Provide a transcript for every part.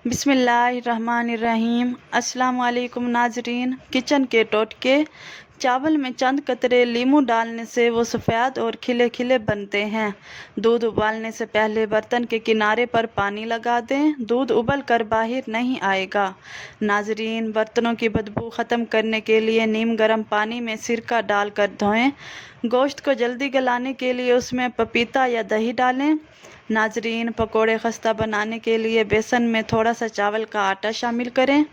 بسم اللہ الرحمن الرحیم۔ السلام علیکم ناظرین۔ کچن کے ٹوٹکے۔ چاول میں چند قطرے لیموں ڈالنے سے وہ سفید اور کھلے کھلے بنتے ہیں۔ دودھ ابالنے سے پہلے برتن کے کنارے پر پانی لگا دیں، دودھ ابل کر باہر نہیں آئے گا۔ ناظرین، برتنوں کی بدبو ختم کرنے کے لیے نیم گرم پانی میں سرکہ ڈال کر دھوئیں۔ گوشت کو جلدی گلانے کے لیے اس میں پپیتا یا دہی ڈالیں۔ ناظرین، پکوڑے خستہ بنانے کے لیے بیسن میں تھوڑا سا چاول کا آٹا شامل کریں۔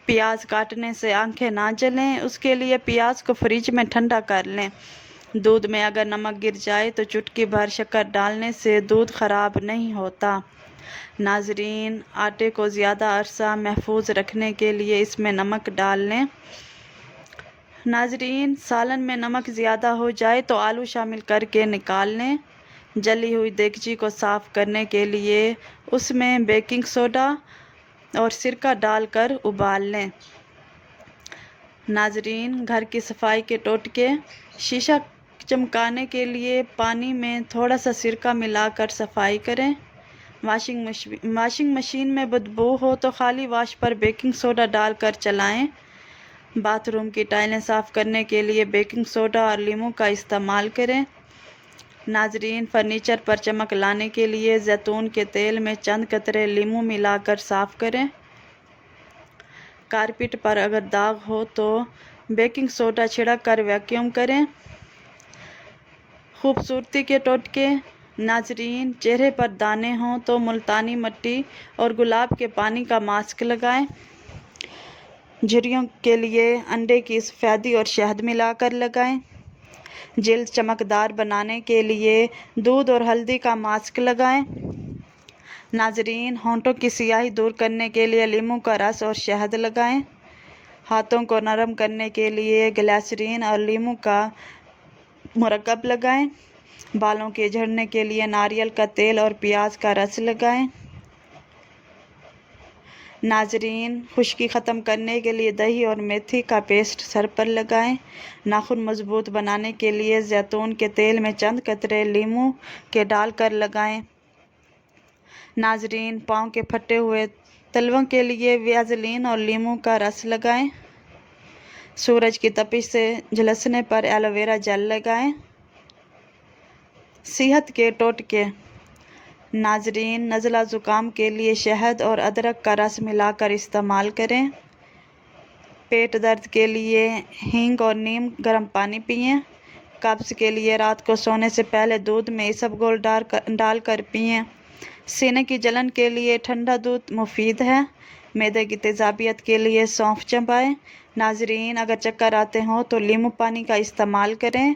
پیاز کاٹنے سے آنکھیں نہ جلیں، اس کے لیے پیاز کو فریج میں ٹھنڈا کر لیں۔ دودھ میں اگر نمک گر جائے تو چٹکی بھر شکر ڈالنے سے دودھ خراب نہیں ہوتا۔ ناظرین، آٹے کو زیادہ عرصہ محفوظ رکھنے کے لیے اس میں نمک ڈال لیں۔ ناظرین، سالن میں نمک زیادہ ہو جائے تو آلو شامل کر کے نکال لیں۔ جلی ہوئی دیگچی کو صاف کرنے کے لیے اس میں بیکنگ سوڈا اور سرکہ ڈال کر ابال لیں۔ ناظرین، گھر کی صفائی کے ٹوٹکے۔ شیشہ چمکانے کے لیے پانی میں تھوڑا سا سرکہ ملا کر صفائی کریں۔ واشنگ مشین میں بدبو ہو تو خالی واش پر بیکنگ سوڈا ڈال کر چلائیں۔ باتھ روم کی ٹائلیں صاف کرنے کے لیے بیکنگ سوڈا اور لیموں کا استعمال کریں۔ ناظرین، فرنیچر پر چمک لانے کے لیے زیتون کے تیل میں چند قطرے لیموں ملا کر صاف کریں۔ کارپیٹ پر اگر داغ ہو تو بیکنگ سوڈا چھڑک کر ویکیوم کریں۔ خوبصورتی کے ٹوٹکے۔ ناظرین، چہرے پر دانے ہوں تو ملتانی مٹی اور گلاب کے پانی کا ماسک لگائیں۔ جھریوں کے لیے انڈے کی سفیدی اور شہد ملا کر لگائیں۔ جلد چمکدار بنانے کے لیے دودھ اور ہلدی کا ماسک لگائیں۔ ناظرین، ہونٹوں کی سیاہی دور کرنے کے لیے لیموں کا رس اور شہد لگائیں۔ ہاتھوں کو نرم کرنے کے لیے گلیسرین اور لیموں کا مرکب لگائیں۔ بالوں کے جھڑنے کے لیے ناریل کا تیل اور پیاز کا رس لگائیں۔ ناظرین، خشکی ختم کرنے کے لیے دہی اور میتھی کا پیسٹ سر پر لگائیں۔ ناخن مضبوط بنانے کے لیے زیتون کے تیل میں چند قطرے لیموں کے ڈال کر لگائیں۔ ناظرین، پاؤں کے پھٹے ہوئے تلووں کے لیے ویزلین اور لیموں کا رس لگائیں۔ سورج کی تپش سے جھلسنے پر ایلو ویرا جیل لگائیں۔ صحت کے ٹوٹکے۔ ناظرین، نزلہ زکام کے لیے شہد اور ادرک کا رس ملا کر استعمال کریں۔ پیٹ درد کے لیے ہینگ اور نیم گرم پانی پئیں۔ قبض کے لیے رات کو سونے سے پہلے دودھ میں اسب گول ڈال کر پئیں۔ سینے کی جلن کے لیے ٹھنڈا دودھ مفید ہے۔ معدے کی تیزابیت کے لیے سونف چبائیں۔ ناظرین، اگر چکر آتے ہوں تو لیموں پانی کا استعمال کریں۔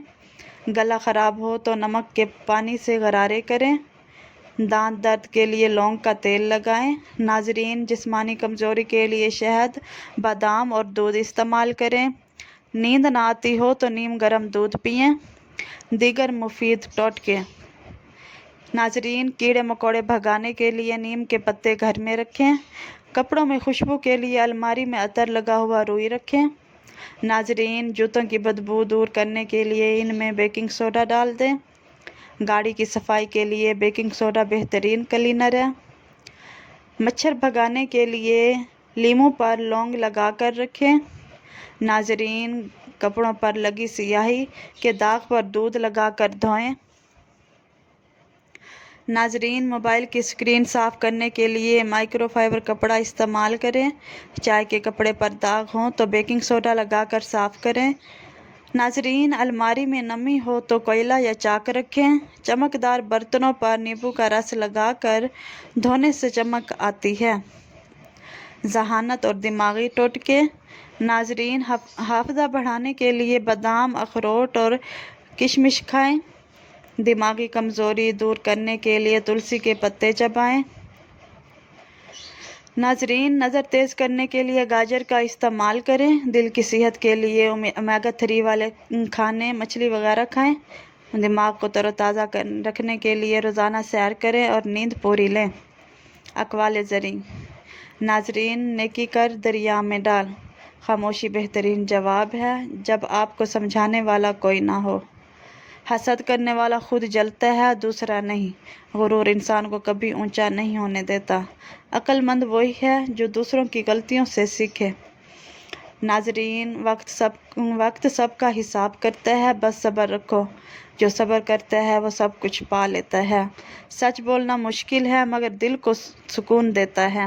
گلا خراب ہو تو نمک کے پانی سے غرارے کریں۔ دانت درد کے لیے لونگ کا تیل لگائیں۔ ناظرین، جسمانی کمزوری کے لیے شہد، بادام اور دودھ استعمال کریں۔ نیند نہ آتی ہو تو نیم گرم دودھ پئیں۔ دیگر مفید ٹوٹکے۔ ناظرین، کیڑے مکوڑے بھگانے کے لیے نیم کے پتے گھر میں رکھیں۔ کپڑوں میں خوشبو کے لیے الماری میں عطر لگا ہوا روئی رکھیں۔ ناظرین، جوتوں کی بدبو دور کرنے کے لیے ان میں بیکنگ سوڈا ڈال دیں۔ گاڑی کی صفائی کے لیے بیکنگ سوڈا بہترین کلینر ہے۔ مچھر بھگانے کے لیے لیموں پر لونگ لگا کر رکھیں۔ ناظرین، کپڑوں پر لگی سیاہی کے داغ پر دودھ لگا کر دھوئیں۔ ناظرین، موبائل کی اسکرین صاف کرنے کے لیے مائکرو فائبر کپڑا استعمال کریں۔ چائے کے کپڑے پر داغ ہوں تو بیکنگ سوڈا لگا کر صاف کریں۔ ناظرین، الماری میں نمی ہو تو کوئلہ یا چاک رکھیں۔ چمکدار برتنوں پر نیبو کا رس لگا کر دھونے سے چمک آتی ہے۔ ذہانت اور دماغی ٹوٹکے۔ ناظرین، حافظہ بڑھانے کے لیے بادام، اخروٹ اور کشمش کھائیں۔ دماغی کمزوری دور کرنے کے لیے تلسی کے پتے چبائیں۔ ناظرین، نظر تیز کرنے کے لیے گاجر کا استعمال کریں۔ دل کی صحت کے لیے اومیگا 3 والے کھانے، مچھلی وغیرہ کھائیں۔ دماغ کو تر و تازہ رکھنے کے لیے روزانہ سیر کریں اور نیند پوری لیں۔ اقوال زریں۔ ناظرین، نیکی کر دریا میں ڈال، خاموشی بہترین جواب ہے جب آپ کو سمجھانے والا کوئی نہ ہو۔ حسد کرنے والا خود جلتا ہے، دوسرا نہیں۔ غرور انسان کو کبھی اونچا نہیں ہونے دیتا۔ عقل مند وہی ہے جو دوسروں کی غلطیوں سے سیکھے۔ ناظرین، وقت سب کا حساب کرتا ہے، بس صبر رکھو۔ جو صبر کرتا ہے وہ سب کچھ پا لیتا ہے۔ سچ بولنا مشکل ہے مگر دل کو سکون دیتا ہے۔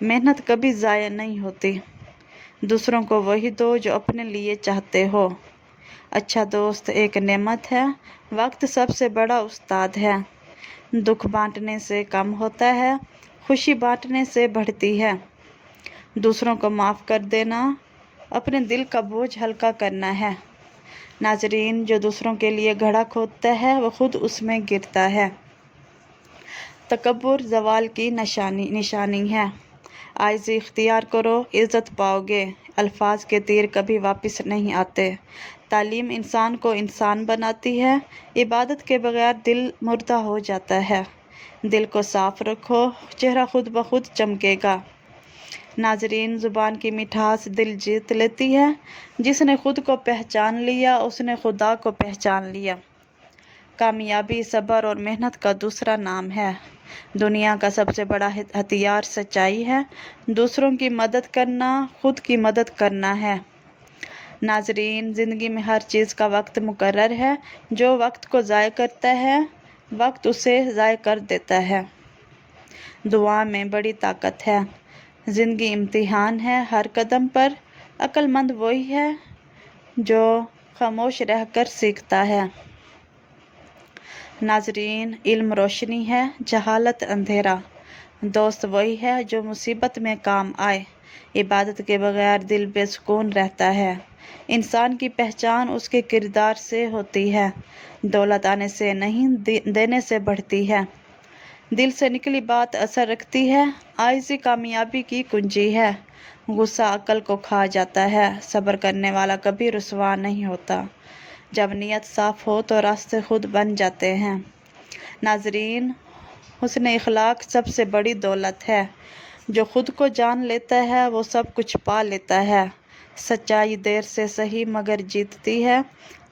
محنت کبھی ضائع نہیں ہوتی۔ دوسروں کو وہی دو جو اپنے لیے چاہتے ہو۔ اچھا دوست ایک نعمت ہے۔ وقت سب سے بڑا استاد ہے۔ دکھ بانٹنے سے کم ہوتا ہے، خوشی بانٹنے سے بڑھتی ہے۔ دوسروں کو معاف کر دینا اپنے دل کا بوجھ ہلکا کرنا ہے۔ ناظرین، جو دوسروں کے لیے گڑھا کھودتا ہے وہ خود اس میں گرتا ہے۔ تکبر زوال کی نشانی ہے۔ عاجزی اختیار کرو، عزت پاؤ گے۔ الفاظ کے تیر کبھی واپس نہیں آتے۔ تعلیم انسان کو انسان بناتی ہے۔ عبادت کے بغیر دل مردہ ہو جاتا ہے۔ دل کو صاف رکھو، چہرہ خود بخود چمکے گا۔ ناظرین، زبان کی مٹھاس دل جیت لیتی ہے۔ جس نے خود کو پہچان لیا اس نے خدا کو پہچان لیا۔ کامیابی صبر اور محنت کا دوسرا نام ہے۔ دنیا کا سب سے بڑا ہتھیار سچائی ہے۔ دوسروں کی مدد کرنا خود کی مدد کرنا ہے۔ ناظرین، زندگی میں ہر چیز کا وقت مقرر ہے۔ جو وقت کو ضائع کرتا ہے وقت اسے ضائع کر دیتا ہے۔ دعا میں بڑی طاقت ہے۔ زندگی امتحان ہے ہر قدم پر۔ عقل مند وہی ہے جو خاموش رہ کر سیکھتا ہے۔ ناظرین، علم روشنی ہے، جہالت اندھیرا۔ دوست وہی ہے جو مصیبت میں کام آئے۔ عبادت کے بغیر دل بے سکون رہتا ہے۔ انسان کی پہچان اس کے کردار سے ہوتی ہے۔ دولت آنے سے نہیں دینے سے بڑھتی ہے۔ دل سے نکلی بات اثر رکھتی ہے۔ عاجزی کامیابی کی کنجی ہے۔ غصہ عقل کو کھا جاتا ہے۔ صبر کرنے والا کبھی رسوا نہیں ہوتا۔ جب نیت صاف ہو تو راستے خود بن جاتے ہیں۔ ناظرین، حسن اخلاق سب سے بڑی دولت ہے۔ جو خود کو جان لیتا ہے وہ سب کچھ پا لیتا ہے۔ سچائی دیر سے سہی مگر جیتتی ہے۔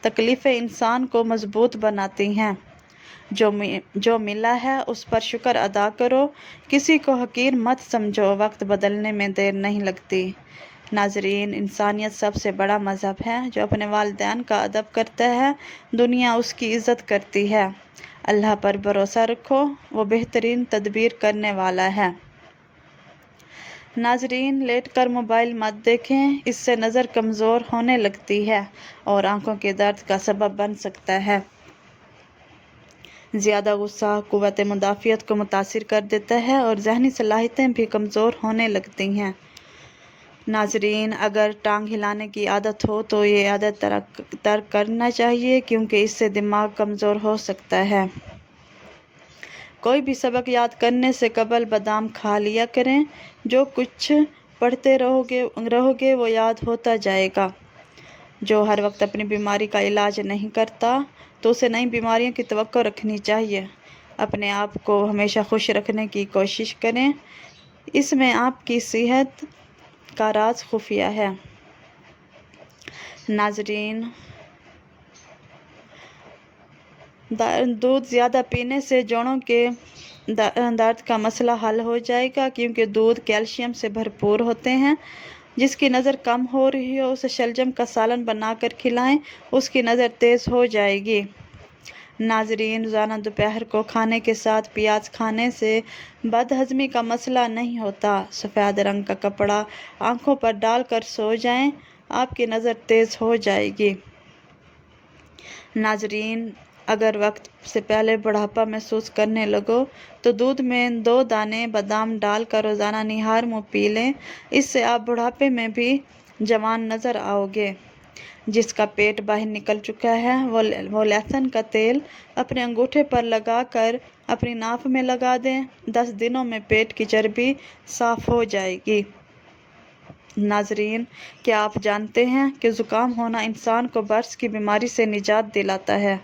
تکلیفیں انسان کو مضبوط بناتی ہیں۔ جو ملا ہے اس پر شکر ادا کرو۔ کسی کو حقیر مت سمجھو، وقت بدلنے میں دیر نہیں لگتی۔ ناظرین، انسانیت سب سے بڑا مذہب ہے۔ جو اپنے والدین کا ادب کرتا ہے دنیا اس کی عزت کرتی ہے۔ اللہ پر بھروسہ رکھو، وہ بہترین تدبیر کرنے والا ہے۔ ناظرین، لیٹ کر موبائل مت دیکھیں، اس سے نظر کمزور ہونے لگتی ہے اور آنکھوں کے درد کا سبب بن سکتا ہے۔ زیادہ غصہ قوت مدافعت کو متاثر کر دیتا ہے اور ذہنی صلاحیتیں بھی کمزور ہونے لگتی ہیں۔ ناظرین، اگر ٹانگ ہلانے کی عادت ہو تو یہ عادت ترک کرنا چاہیے کیونکہ اس سے دماغ کمزور ہو سکتا ہے۔ کوئی بھی سبق یاد کرنے سے قبل بادام کھا لیا کریں۔ جو کچھ پڑھتے رہو گے وہ یاد ہوتا جائے گا۔ جو ہر وقت اپنی بیماری کا علاج نہیں کرتا تو اسے نئی بیماریوں کی توقع رکھنی چاہیے۔ اپنے آپ کو ہمیشہ خوش رکھنے کی کوشش کریں، اس میں آپ کی صحت کا راز خفیہ ہے۔ ناظرین، دودھ زیادہ پینے سے جوڑوں کے درد کا مسئلہ حل ہو جائے گا کیونکہ دودھ کیلشیم سے بھرپور ہوتے ہیں۔ جس کی نظر کم ہو رہی ہو اسے شلجم کا سالن بنا کر کھلائیں، اس کی نظر تیز ہو جائے گی۔ ناظرین، روزانہ دوپہر کو کھانے کے ساتھ پیاز کھانے سے بد ہضمی کا مسئلہ نہیں ہوتا۔ سفید رنگ کا کپڑا آنکھوں پر ڈال کر سو جائیں، آپ کی نظر تیز ہو جائے گی۔ ناظرین، اگر وقت سے پہلے بڑھاپا محسوس کرنے لگو تو دودھ میں 2 دانے بادام ڈال کر روزانہ نہار منہ پی لیں، اس سے آپ بڑھاپے میں بھی جوان نظر آؤ گے۔ جس کا پیٹ باہر نکل چکا ہے وہ لہسن کا تیل اپنے انگوٹھے پر لگا کر اپنی ناف میں لگا دیں، 10 دنوں میں پیٹ کی چربی صاف ہو جائے گی۔ ناظرین، کیا آپ جانتے ہیں کہ زکام ہونا انسان کو برس کی بیماری سے نجات دلاتا ہے؟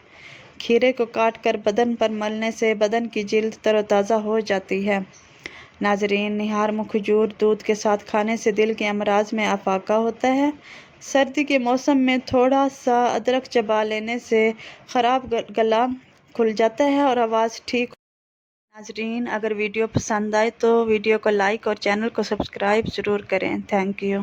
کھیرے کو کاٹ کر بدن پر ملنے سے بدن کی جلد تر و تازہ ہو جاتی ہے۔ ناظرین، نہار منہ کھجور دودھ کے ساتھ کھانے سے دل کے امراض میں افاقہ ہوتا ہے۔ سردی کے موسم میں تھوڑا سا ادرک چبا لینے سے خراب گلا کھل جاتا ہے اور آواز ٹھیک ہو۔ ناظرین، اگر ویڈیو پسند آئے تو ویڈیو کو لائک اور چینل کو سبسکرائب ضرور کریں۔ Thank you.